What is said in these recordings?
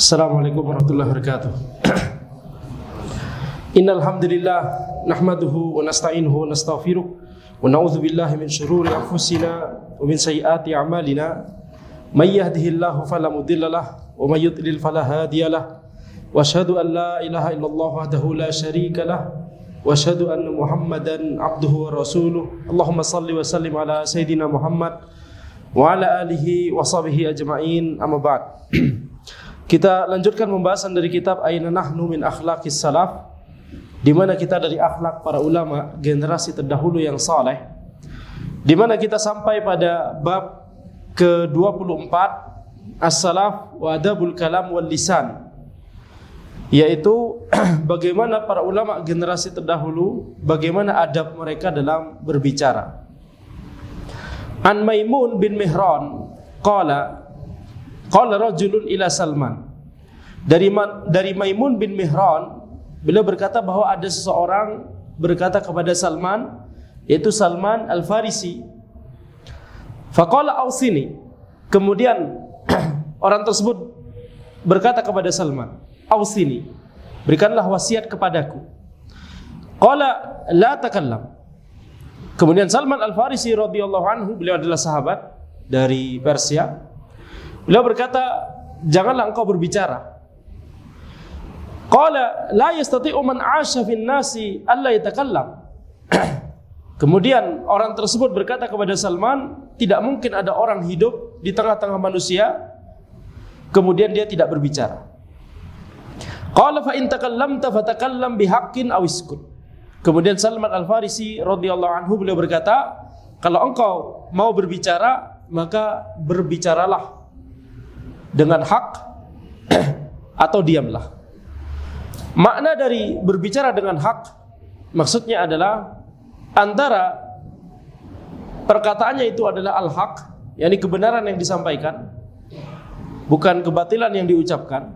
Assalamualaikum warahmatullahi wabarakatuh. Innal hamdalillah nahmaduhu wa nasta'inuhu wa nastaghfiruh wa na'udzu billahi min shururi anfusina wa min sayyiati a'malina. May yahdihillahu fala mudilla lahu wa may yudlil fala hadiya lahu. Wa asyhadu an la ilaha illallah wahdahu la syarika lahu wa asyhadu anna Muhammadan abduhu wa rasuluh. Allahumma shalli wa sallim ala sayidina Muhammad wa ala alihi wa sahbihi ajma'in. Amma ba'd. Kita lanjutkan pembahasan dari kitab Aina Nahnu min Akhlaqis Salaf, di mana kita dari akhlak para ulama generasi terdahulu yang saleh, di mana kita sampai pada bab ke-24 As-Salaf wa Adabul Kalam wal Lisan, yaitu bagaimana para ulama generasi terdahulu, bagaimana adab mereka dalam berbicara. An Maimun bin Mihran qala rajulun ila Salman. Dari Maimun bin Mihran, beliau berkata bahwa ada seseorang berkata kepada Salman, yaitu Salman Al-Farisi. Faqala ausini. Kemudian orang tersebut berkata kepada Salman, ausini, berikanlah wasiat kepadaku. Qala la takallam. Kemudian Salman Al-Farisi radhiyallahu anhu, beliau adalah sahabat dari Persia. Beliau berkata, janganlah engkau berbicara. Qala la yastati'u man 'asha fin nasi alla yatakallam. Kemudian orang tersebut berkata kepada Salman, tidak mungkin ada orang hidup di tengah-tengah manusia kemudian dia tidak berbicara. Qala fa in takallamta fatakallam bihaqqin aw iskut. Kemudian Salman Al-Farisi radhiyallahu anhu, beliau berkata, kalau engkau mau berbicara, maka berbicaralah dengan hak atau diamlah. Makna dari berbicara dengan hak maksudnya adalah antara perkataannya itu adalah al-haq, yakni kebenaran yang disampaikan, bukan kebatilan yang diucapkan.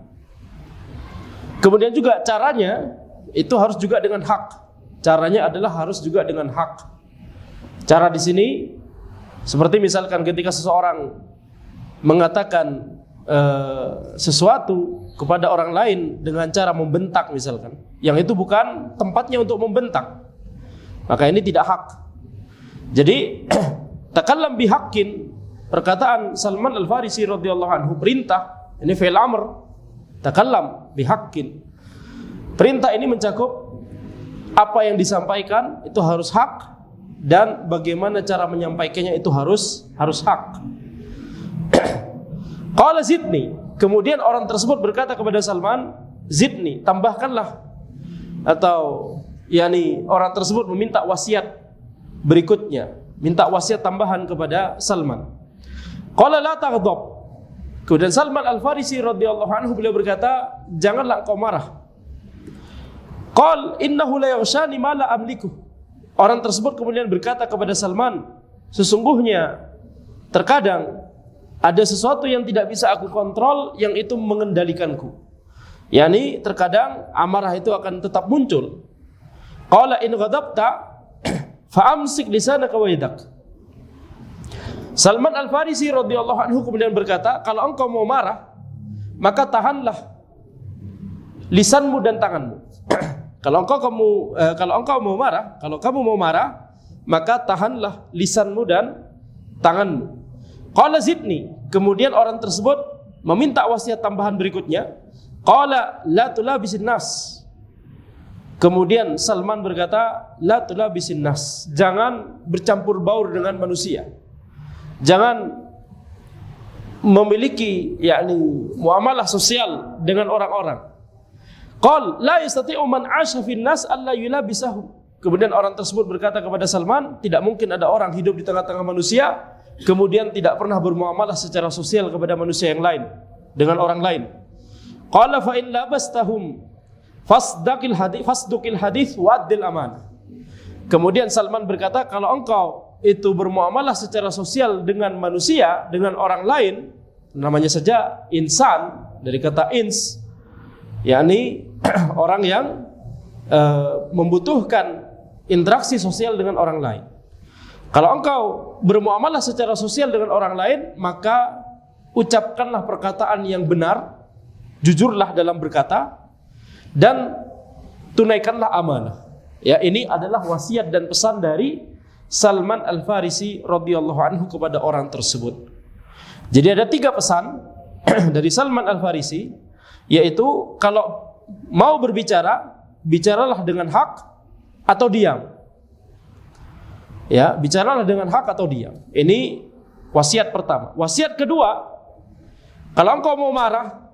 Kemudian juga caranya itu harus juga dengan hak. Caranya adalah harus juga dengan hak. Cara di sini seperti misalkan ketika seseorang mengatakan sesuatu kepada orang lain dengan cara membentak misalkan, yang itu bukan tempatnya untuk membentak, maka ini tidak hak. Jadi takallam bihaqqin, perkataan Salman Al-Farisi radhiyallahu anhu, perintah, ini fi'il amr, takallam bihaqqin. Perintah ini mencakup apa yang disampaikan itu harus hak, dan bagaimana cara menyampaikannya itu harus hak. Qala zidni. Kemudian orang tersebut berkata kepada Salman, zidni, tambahkanlah. Atau yakni orang tersebut meminta wasiat berikutnya, minta wasiat tambahan kepada Salman. Qala la taghdab. Kemudian Salman Al-Farisi radhiyallahu anhu, beliau berkata, janganlah engkau marah. Qal innahu la yaghshani ma la amliku. Orang tersebut kemudian berkata kepada Salman, sesungguhnya terkadang ada sesuatu yang tidak bisa aku kontrol, yang itu mengendalikanku. Yani terkadang amarah itu akan tetap muncul. Qala in ghadabta fa'amsik lisanaka wa yadak. Salman Al-Farisi radhiyallahu anhu kemudian berkata, kalau engkau mau marah, maka tahanlah lisanmu dan tanganmu. Kalau engkau mau marah, kalau kamu mau marah, maka tahanlah lisanmu dan tanganmu. Qala zidni. Kemudian orang tersebut meminta wasiat tambahan berikutnya. Qala la tulabisin nas. Kemudian Salman berkata, la tulabisin nas. Jangan bercampur baur dengan manusia. Jangan memiliki yakni muamalah sosial dengan orang-orang. Qal la yastati'u man 'asha fin nas alla yulabisahu. Kemudian orang tersebut berkata kepada Salman, tidak mungkin ada orang hidup di tengah-tengah manusia kemudian tidak pernah bermuamalah secara sosial kepada manusia yang lain, dengan orang lain. Qala fa in labastahum fasdaqil hadits wa addil amanah. Kemudian Salman berkata, kalau engkau itu bermuamalah secara sosial dengan manusia, dengan orang lain, namanya saja insan, dari kata ins, yakni orang yang membutuhkan interaksi sosial dengan orang lain. Kalau engkau bermuamalah secara sosial dengan orang lain, maka ucapkanlah perkataan yang benar, jujurlah dalam berkata, dan tunaikanlah amanah. Ya, ini adalah wasiat dan pesan dari Salman Al-Farisi radhiyallahu anhu kepada orang tersebut. Jadi ada 3 pesan dari Salman Al-Farisi, yaitu kalau mau berbicara, bicaralah dengan hak atau diam. Ya, bicaralah dengan hak atau diam. Ini wasiat pertama. Wasiat kedua, kalau engkau mau marah,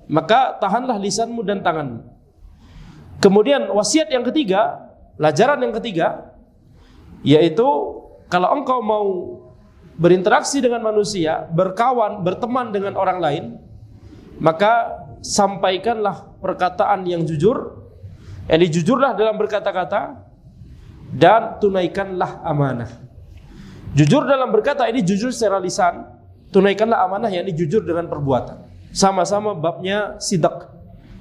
maka tahanlah lisanmu dan tanganmu. Kemudian wasiat yang ketiga, pelajaran yang ketiga, yaitu kalau engkau mau berinteraksi dengan manusia, berkawan, berteman dengan orang lain, maka sampaikanlah perkataan yang jujur, yakni jujurlah dalam berkata-kata, dan tunaikanlah amanah. Jujur dalam berkata ini jujur secara lisan, tunaikanlah amanah yakni jujur dengan perbuatan. Sama-sama babnya sidak,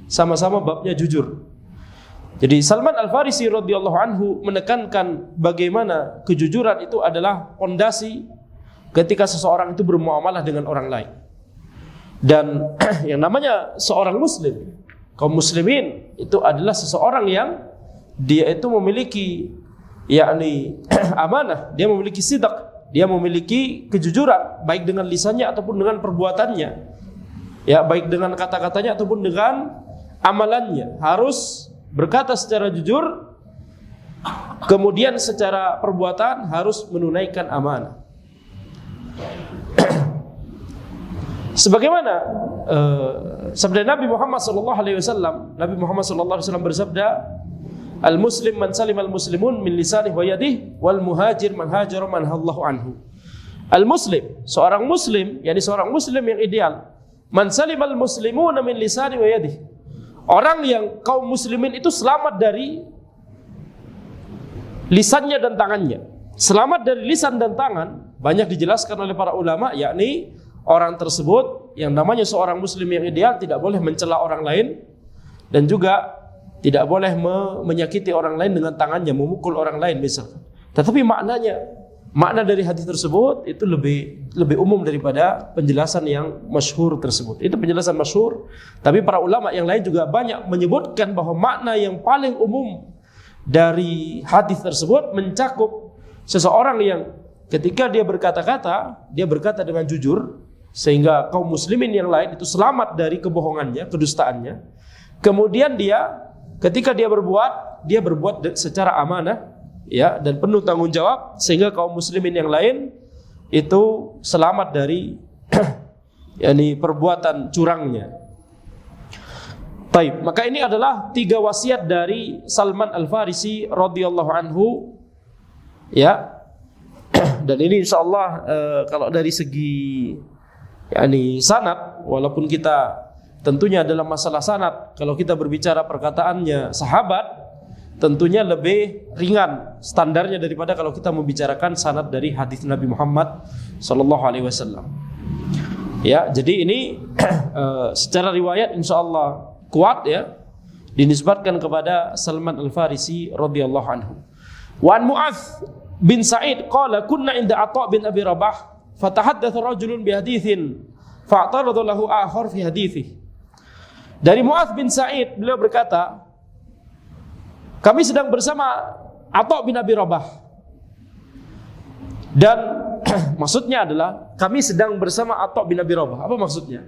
sama-sama babnya jujur. Jadi Salman Al-Farisi radhiyallahu anhu menekankan bagaimana kejujuran itu adalah fondasi ketika seseorang itu bermuamalah dengan orang lain. Dan yang namanya seorang muslim, kaum muslimin, itu adalah seseorang yang dia itu memiliki yakni amanah, dia memiliki sidak, dia memiliki kejujuran baik dengan lisannya ataupun dengan perbuatannya. Ya, baik dengan kata-katanya ataupun dengan amalannya. Harus berkata secara jujur, kemudian secara perbuatan harus menunaikan amanah. Sebagaimana sabda Nabi Muhammad sallallahu alaihi wasallam, Nabi Muhammad sallallahu alaihi wasallam bersabda, al-muslim man salim al-muslimun min lisanihi wa yadihi, wal muhajir man hajara man hallahu anhu. Al-muslim, seorang muslim, yakni seorang muslim yang ideal, man salim al-muslimuna min lisanihi wa yadihi. Orang yang kaum muslimin itu selamat dari lisannya dan tangannya. Selamat dari lisan dan tangan banyak dijelaskan oleh para ulama, yakni orang tersebut yang namanya seorang muslim yang ideal tidak boleh mencela orang lain, dan juga tidak boleh menyakiti orang lain dengan tangannya, memukul orang lain misalkan. Tetapi makna dari hadis tersebut itu lebih umum daripada penjelasan yang masyhur tersebut. Itu penjelasan masyhur, tapi para ulama yang lain juga banyak menyebutkan bahwa makna yang paling umum dari hadis tersebut mencakup seseorang yang ketika dia berkata-kata, dia berkata dengan jujur, sehingga kaum muslimin yang lain itu selamat dari kebohongannya, kedustaannya. Kemudian dia ketika dia berbuat secara amanah, ya, dan penuh tanggung jawab, sehingga kaum muslimin yang lain itu selamat dari yakni perbuatan curangnya. Baik, maka ini adalah 3 wasiat dari Salman Al-Farisi radhiyallahu anhu, ya. Dan ini insyaallah kalau dari segi yakni sanad, walaupun kita tentunya dalam masalah sanad, kalau kita berbicara perkataannya sahabat, tentunya lebih ringan standarnya daripada kalau kita membicarakan sanad dari hadis Nabi Muhammad sallallahu alaihi wasallam. Ya, jadi ini secara riwayat insyaallah kuat, ya, dinisbatkan kepada Salman Al-Farisi radhiyallahu anhu. Wa an Mu'adz bin Sa'id qala kunna inda Atha bin Abi Rabah fatahaddatsa rajulun bi haditsin fa'tarada lahu akhar fi hadithihi. Dari Mu'adz bin Sa'id, beliau berkata, kami sedang bersama Atha bin Abi Rabah. Dan maksudnya adalah kami sedang bersama Atha bin Abi Rabah. Apa maksudnya?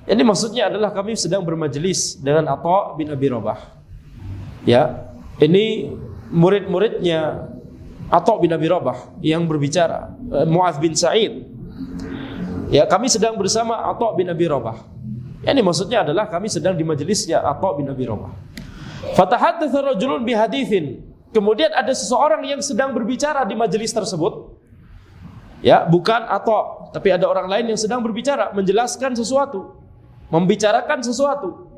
Ini maksudnya adalah kami sedang bermajelis dengan Atha bin Abi Rabah. Ya, ini murid-muridnya Atha bin Abi Rabah yang berbicara, Mu'adz bin Sa'id. Ya, kami sedang bersama Atha bin Abi Rabah. Ini maksudnya adalah kami sedang di majelisnya Atha bin Abi Rabah. Fatahaddatsa rajulun bi haditsin. Kemudian ada seseorang yang sedang berbicara di majelis tersebut. Ya, bukan Atha, tapi ada orang lain yang sedang berbicara, menjelaskan sesuatu, membicarakan sesuatu.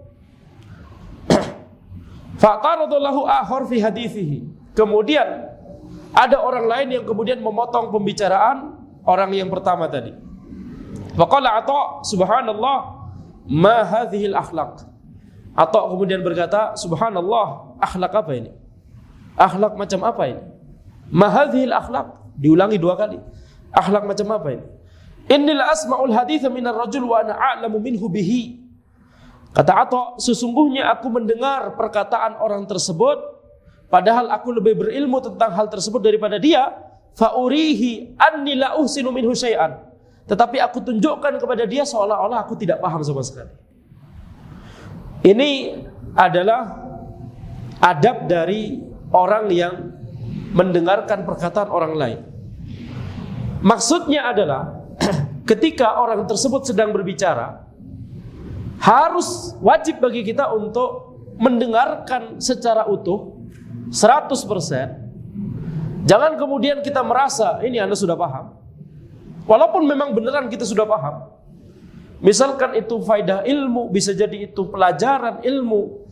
Fa'tarada lahu akhar fi hadithihi. Kemudian ada orang lain yang kemudian memotong pembicaraan orang yang pertama tadi. Faqala Atha, subhanallah, ma hadhil akhlaq. Atha kemudian berkata, subhanallah, akhlak apa ini? Akhlak macam apa ini? Ma hadhil akhlaq. Diulangi 2 kali. Akhlak macam apa ini? Inni la asma'ul haditha minar rajul wa ana a'lamu minhu bihi. Kata Atha, sesungguhnya aku mendengar perkataan orang tersebut, padahal aku lebih berilmu tentang hal tersebut daripada dia. Fa'urihi anni la uhsinu minhu syai'an. Tetapi aku tunjukkan kepada dia seolah-olah aku tidak paham sama sekali. Ini adalah adab dari orang yang mendengarkan perkataan orang lain. Maksudnya adalah ketika orang tersebut sedang berbicara, harus wajib bagi kita untuk mendengarkan secara utuh 100%. Jangan kemudian kita merasa ini Anda sudah paham, walaupun memang beneran kita sudah paham. Misalkan itu faedah ilmu, bisa jadi itu pelajaran ilmu,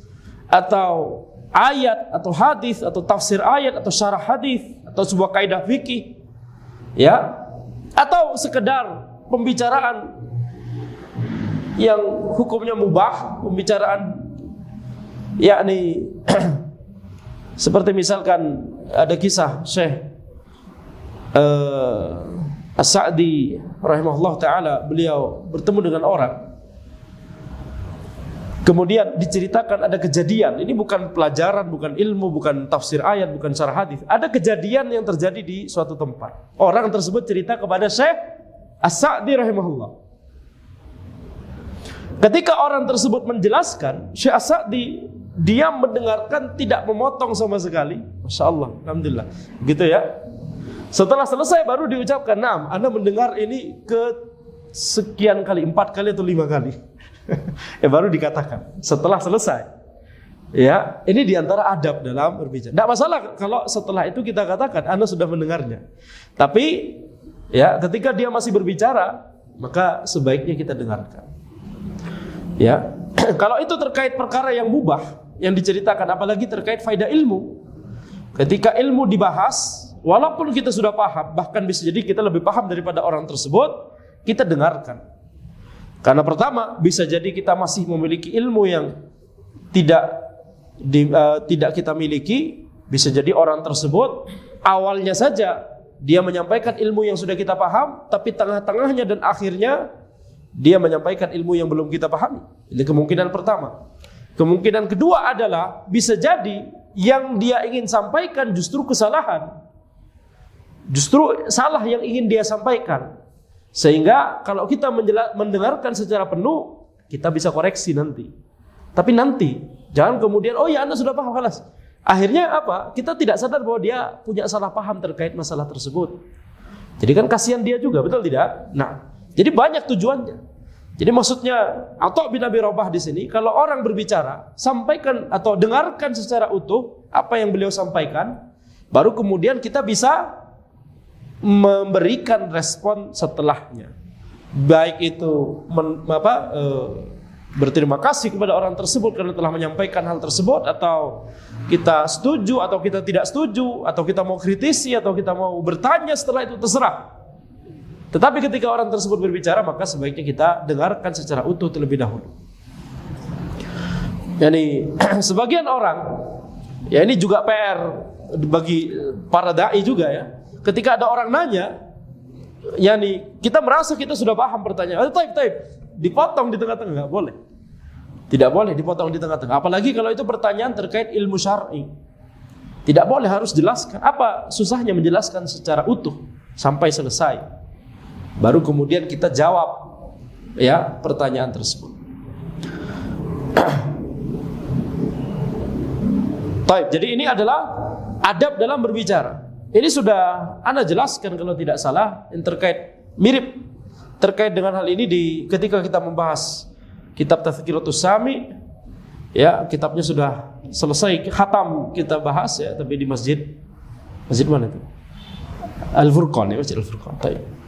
atau ayat, atau hadis, atau tafsir ayat, atau syarah hadis, atau sebuah kaidah fikih, ya, atau sekedar pembicaraan yang hukumnya mubah, pembicaraan yakni seperti misalkan ada kisah Syekh As-Sa'di rahimahullah ta'ala, beliau bertemu dengan orang, kemudian diceritakan ada kejadian. Ini bukan pelajaran, bukan ilmu, bukan tafsir ayat, bukan syarah hadis. Ada kejadian yang terjadi di suatu tempat. Orang tersebut cerita kepada Syekh As-Sa'di rahimahullah. Ketika orang tersebut menjelaskan, Syekh As-Sa'di dia mendengarkan, tidak memotong sama sekali. Masya Allah, alhamdulillah. Gitu ya. Setelah selesai baru diucapkan, "Naam, Anda mendengar ini ke sekian kali, 4 kali atau 5 kali." Ya baru dikatakan setelah selesai. Ya, ini diantara adab dalam berbicara. Tidak masalah kalau setelah itu kita katakan Anda sudah mendengarnya. Tapi ya ketika dia masih berbicara, maka sebaiknya kita dengarkan. Ya, kalau itu terkait perkara yang mubah yang diceritakan, apalagi terkait faedah ilmu. Ketika ilmu dibahas, walaupun kita sudah paham, bahkan bisa jadi kita lebih paham daripada orang tersebut, kita dengarkan. Karena pertama, bisa jadi kita masih memiliki ilmu yang tidak kita miliki. Bisa jadi orang tersebut awalnya saja dia menyampaikan ilmu yang sudah kita paham, tapi tengah-tengahnya dan akhirnya dia menyampaikan ilmu yang belum kita pahami. Ini kemungkinan pertama. Kemungkinan kedua adalah bisa jadi yang dia ingin sampaikan justru kesalahan, justru salah yang ingin dia sampaikan. Sehingga kalau kita mendengarkan secara penuh, kita bisa koreksi nanti. Tapi nanti, jangan kemudian, oh ya Anda sudah paham, kelas. Akhirnya apa? Kita tidak sadar bahwa dia punya salah paham terkait masalah tersebut. Jadi kan kasihan dia juga, betul tidak? Nah, jadi banyak tujuannya. Jadi maksudnya Atha bin Abi Rabah di sini, kalau orang berbicara, sampaikan atau dengarkan secara utuh apa yang beliau sampaikan, baru kemudian kita bisa memberikan respon setelahnya. Baik itu berterima kasih kepada orang tersebut karena telah menyampaikan hal tersebut, atau kita setuju atau kita tidak setuju, atau kita mau kritisi atau kita mau bertanya, setelah itu terserah. Tetapi ketika orang tersebut berbicara, maka sebaiknya kita dengarkan secara utuh terlebih dahulu. Yani sebagian orang, ya ini juga PR bagi para dai juga ya. Ketika ada orang nanya, yani kita merasa kita sudah paham pertanyaan, taib, dipotong di tengah-tengah, nggak boleh. Tidak boleh dipotong di tengah-tengah. Apalagi kalau itu pertanyaan terkait ilmu syar'i. Tidak boleh, harus jelaskan. Apa susahnya menjelaskan secara utuh sampai selesai. Baru kemudian kita jawab ya pertanyaan tersebut. Taib. Jadi ini adalah adab dalam berbicara. Ini sudah Anda jelaskan kalau tidak salah, yang mirip terkait dengan hal ini ketika kita membahas kitab Tazkiratus Sami. Ya, kitabnya sudah selesai, khatam kita bahas ya, tapi di masjid mana itu? Al-Furqan ya, Masjid Al-Furqan. Taib.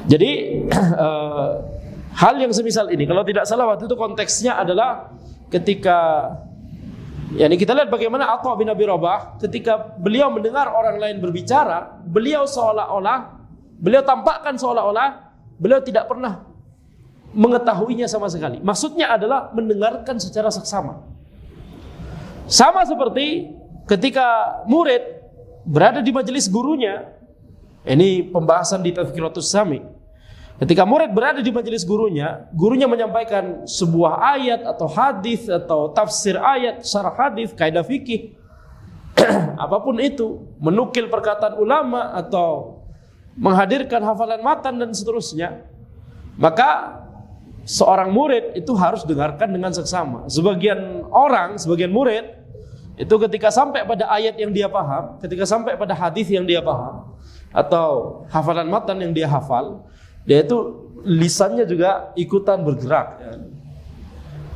Jadi hal yang semisal ini, kalau tidak salah waktu itu konteksnya adalah ketika ini kita lihat bagaimana Atha bin Abi Rabah ketika beliau mendengar orang lain berbicara, beliau tampakkan seolah-olah beliau tidak pernah mengetahuinya sama sekali. Maksudnya adalah mendengarkan secara seksama. Sama seperti ketika murid berada di majelis gurunya. Ini pembahasan di Tazkiratus Sami. Ketika murid berada di majelis gurunya menyampaikan sebuah ayat atau hadis atau tafsir ayat, syarah hadis, kaidah fikih, apapun itu, menukil perkataan ulama atau menghadirkan hafalan matan dan seterusnya, maka seorang murid itu harus dengarkan dengan seksama. Sebagian murid itu ketika sampai pada ayat yang dia paham, ketika sampai pada hadis yang dia paham atau hafalan matan yang dia hafal, dia itu lisannya juga ikutan bergerak.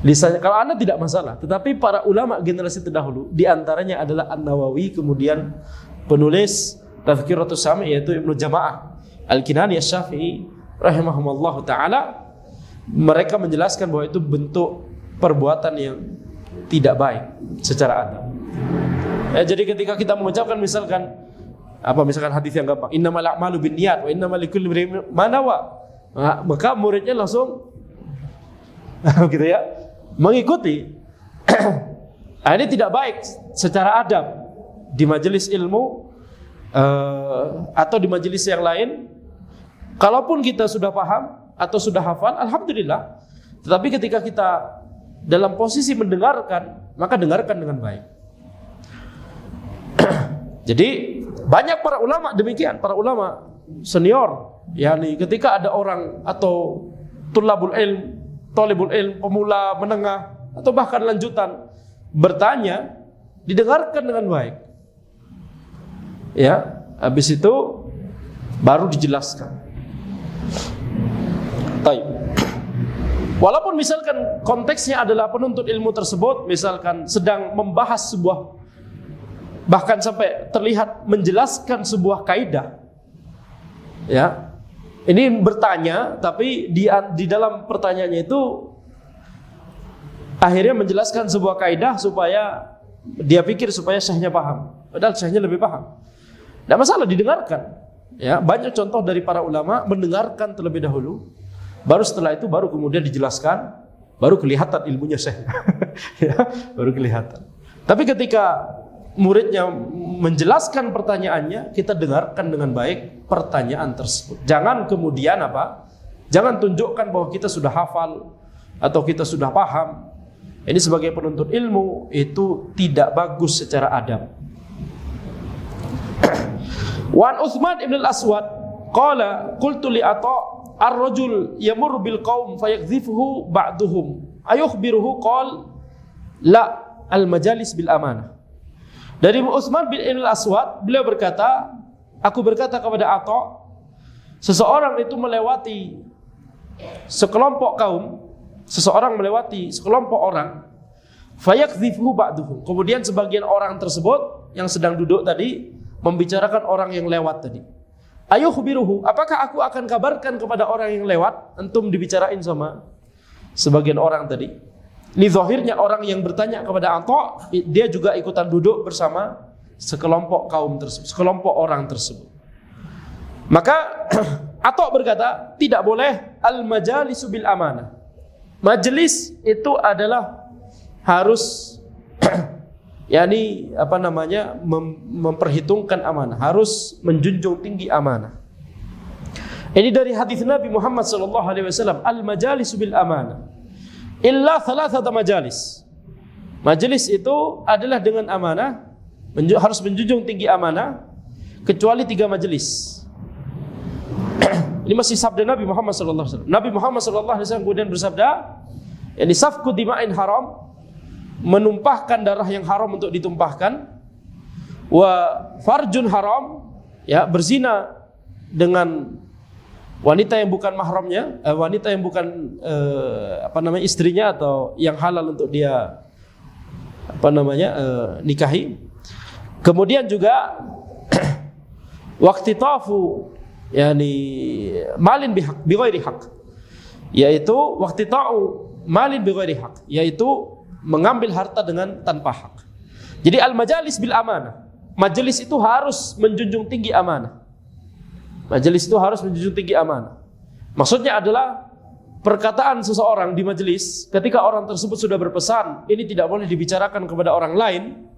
Lisannya, kalau Anda tidak masalah, tetapi para ulama generasi terdahulu, diantaranya adalah An-Nawawi, kemudian penulis Tazkiratus Sami yaitu Ibnu Jama'ah Al-Kinani Asy-Syafi'i rahimahumullah ta'ala, mereka menjelaskan bahwa itu bentuk perbuatan yang tidak baik secara adab. Jadi ketika kita mengucapkan misalkan hadis yang gampang, innamal a'malu binniyat wa innamal likulli imrin ma nawa, maka muridnya langsung gitu ya, mengikuti. Ini tidak baik secara adab di majelis ilmu atau di majelis yang lain. Kalaupun kita sudah paham atau sudah hafal, alhamdulillah. Tetapi ketika kita dalam posisi mendengarkan, maka dengarkan dengan baik. Jadi banyak para ulama demikian, para ulama senior, yakni ketika ada orang atau talibul ilm, pemula, menengah atau bahkan lanjutan bertanya, didengarkan dengan baik. Ya, habis itu baru dijelaskan. Baik. Walaupun misalkan konteksnya adalah penuntut ilmu tersebut misalkan sedang membahas sebuah, bahkan sampai terlihat menjelaskan sebuah kaidah, ya, ini bertanya, tapi di dalam pertanyaannya itu akhirnya menjelaskan sebuah kaidah supaya dia pikir supaya syekhnya paham, padahal syekhnya lebih paham. Tidak masalah, didengarkan. Ya, banyak contoh dari para ulama mendengarkan terlebih dahulu, baru setelah itu baru kemudian dijelaskan, baru kelihatan ilmunya syekh. Ya, baru kelihatan. Tapi ketika muridnya menjelaskan pertanyaannya, kita dengarkan dengan baik pertanyaan tersebut. Jangan kemudian jangan tunjukkan bahwa kita sudah hafal atau kita sudah paham. Ini sebagai penuntut ilmu itu tidak bagus secara adab. Wan Utsman ibn al-Aswad qala qultu li Atha ar-rajul yamur bil qaum fayakzifuhu ba'duhum ayukhbiruhu qala la al-majalis bil amanah. Dari Utsman bin al-Aswad, beliau berkata, aku berkata kepada Atha, seseorang itu melewati sekelompok kaum, seseorang melewati sekelompok orang, fayakzifuhu ba'duhum, kemudian sebagian orang tersebut yang sedang duduk tadi membicarakan orang yang lewat tadi. Ayukhbiruhu, apakah aku akan kabarkan kepada orang yang lewat, antum dibicarain sama sebagian orang tadi. Ini zahirnya orang yang bertanya kepada Atha, dia juga ikutan duduk bersama sekelompok kaum tersebut, sekelompok orang tersebut. Maka Atha berkata, tidak boleh al-majalisu bil amanah. Majelis itu adalah harus memperhitungkan amanah, harus menjunjung tinggi amanah. Ini dari hadis Nabi Muhammad sallallahu alaihi wasallam, al-majalisu bil amanah illa thalathata majalis. Majelis itu adalah dengan amanah, harus menjunjung tinggi amanah, kecuali 3 majelis. Ini masih sabda Nabi Muhammad sallallahu alaihi wasallam. Nabi Muhammad sallallahu alaihi wasallam kemudian bersabda, yani safku dima'in haram, menumpahkan darah yang haram untuk ditumpahkan, wa farjun haram, ya, berzina dengan wanita yang bukan mahramnya, wanita yang bukan istrinya atau yang halal untuk dia nikahi. Kemudian juga waqtitafu, yani malin bihaq bighairi haq, yaitu waqtita'u malin bighairi haq, yaitu mengambil harta dengan tanpa hak. Jadi al-majalis bil amanah, majelis itu harus menjunjung tinggi amanah. Majelis itu harus menjunjung tinggi amanah. Maksudnya adalah perkataan seseorang di majelis, ketika orang tersebut sudah berpesan ini tidak boleh dibicarakan kepada orang lain,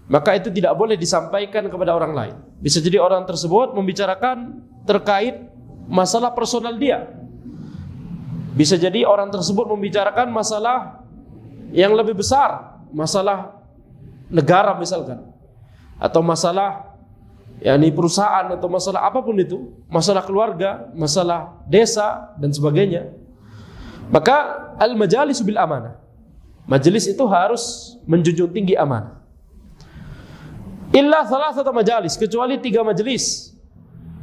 maka itu tidak boleh disampaikan kepada orang lain. Bisa jadi orang tersebut membicarakan terkait masalah personal dia. Bisa jadi orang tersebut membicarakan masalah yang lebih besar, masalah negara misalkan, atau masalah perusahaan, atau masalah apapun itu, masalah keluarga, masalah desa dan sebagainya. Maka al-majalis bil amanah, majelis itu harus menjunjung tinggi amanah. Illa thalathata majalis, kecuali 3 majelis.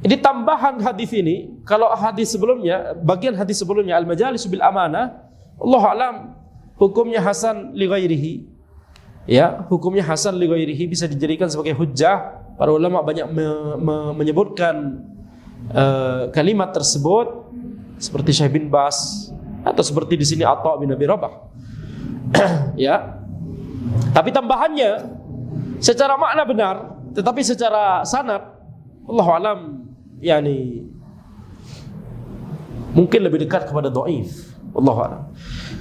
Ini tambahan hadis ini. Kalau hadis sebelumnya, bagian hadis sebelumnya al-majalis bil amanah, Allahu a'lam hukumnya hasan li ghairihi. Ya, hukumnya hasan li ghairihi, bisa dijadikan sebagai hujjah. Para ulama banyak menyebutkan kalimat tersebut, seperti Syekh bin Bas atau seperti di sini Atha bin Abi Rabah. Ya. Tapi tambahannya secara makna benar, tetapi secara sanad Allahu a'lam mungkin lebih dekat kepada dhaif. Allahu a'lam.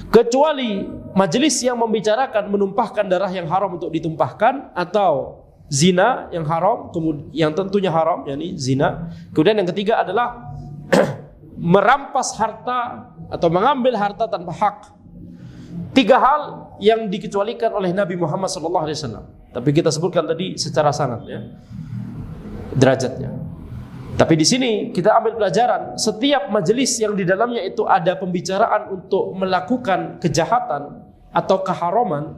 Kecuali majelis yang membicarakan menumpahkan darah yang haram untuk ditumpahkan, atau zina yang haram, yang tentunya haram, zina. Kemudian yang ketiga adalah merampas harta atau mengambil harta tanpa hak. 3 hal yang dikecualikan oleh Nabi Muhammad SAW. Tapi kita sebutkan tadi secara sanad, derajatnya. Tapi di sini kita ambil pelajaran, setiap majelis yang di dalamnya itu ada pembicaraan untuk melakukan kejahatan atau keharaman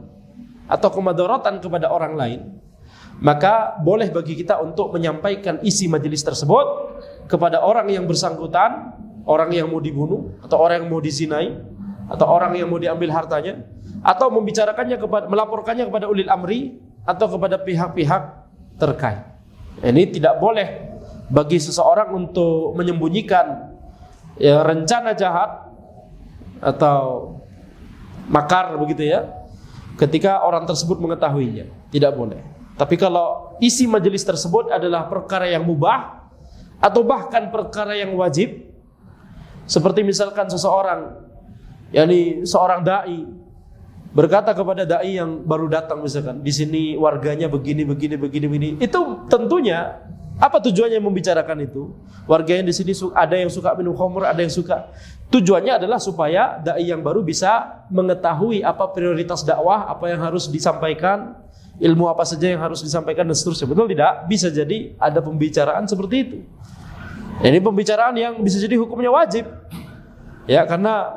atau kemadaratan kepada orang lain, maka boleh bagi kita untuk menyampaikan isi majelis tersebut kepada orang yang bersangkutan, orang yang mau dibunuh, atau orang yang mau dizinai, atau orang yang mau diambil hartanya, atau membicarakannya melaporkannya kepada ulil amri atau kepada pihak-pihak terkait. Ini tidak boleh bagi seseorang untuk menyembunyikan rencana jahat atau makar begitu ketika orang tersebut mengetahuinya. Tidak boleh. Tapi kalau isi majelis tersebut adalah perkara yang mubah atau bahkan perkara yang wajib, seperti misalkan seseorang, seorang dai berkata kepada dai yang baru datang, misalkan di sini warganya begini, itu tentunya apa tujuannya membicarakan itu? Warga yang di sini ada yang suka minum khamr, ada yang suka. Tujuannya adalah supaya dai yang baru bisa mengetahui apa prioritas dakwah, apa yang harus disampaikan, ilmu apa saja yang harus disampaikan dan seterusnya. Betul tidak? Bisa jadi ada pembicaraan seperti itu. Ini pembicaraan yang bisa jadi hukumnya wajib. Ya, karena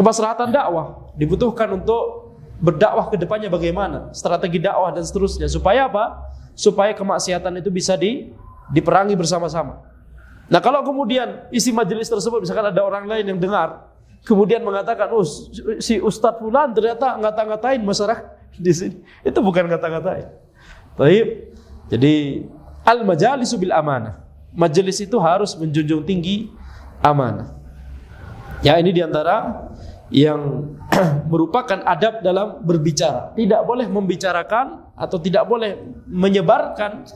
kemaslahatan dakwah dibutuhkan untuk berdakwah ke depannya bagaimana, strategi dakwah dan seterusnya. Supaya apa? Supaya kemaksiatan itu bisa diperangi bersama-sama. Nah, kalau kemudian isi majelis tersebut misalkan ada orang lain yang dengar, kemudian mengatakan, "Oh, si Ustadz fulan ternyata ngata-ngatain masyarakat di sini." Itu bukan ngata-ngatain. Baik. Jadi al-majalisu bil amanah. Majelis itu harus menjunjung tinggi amanah. Ya, ini diantara yang merupakan adab dalam berbicara. Tidak boleh membicarakan atau tidak boleh menyebarkan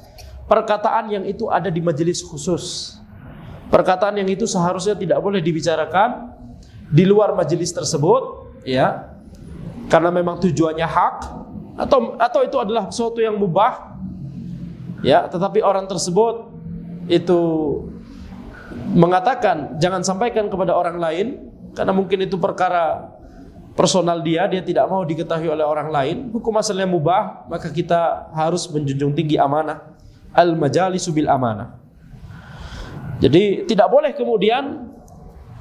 perkataan yang itu ada di majelis khusus. Perkataan yang itu seharusnya tidak boleh dibicarakan di luar majelis tersebut, karena memang tujuannya hak, atau itu adalah sesuatu yang mubah, tetapi orang tersebut itu mengatakan jangan sampaikan kepada orang lain karena mungkin itu perkara personal dia tidak mau diketahui oleh orang lain, hukum asalnya mubah, maka kita harus menjunjung tinggi amanah, al-majalisu bil amanah. Jadi tidak boleh kemudian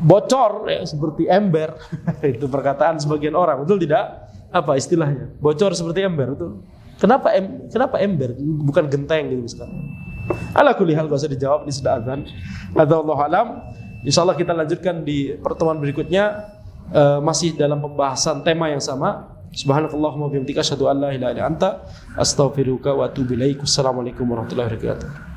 bocor seperti ember. Itu perkataan sebagian orang, betul tidak? Apa istilahnya? Bocor seperti ember, betul. Kenapa ember bukan genteng gitu misalkan? Ala kulli hal, enggak usah dijawab, ini sudah azan. Allahu a'lam. Insyaallah kita lanjutkan di pertemuan berikutnya, masih dalam pembahasan tema yang sama. Subhanakallahumma wa bihamdika asyhadu an la ilaha illa anta astaghfiruka wa atubu ilaik. Wassalamualaikum warahmatullahi wabarakatuh.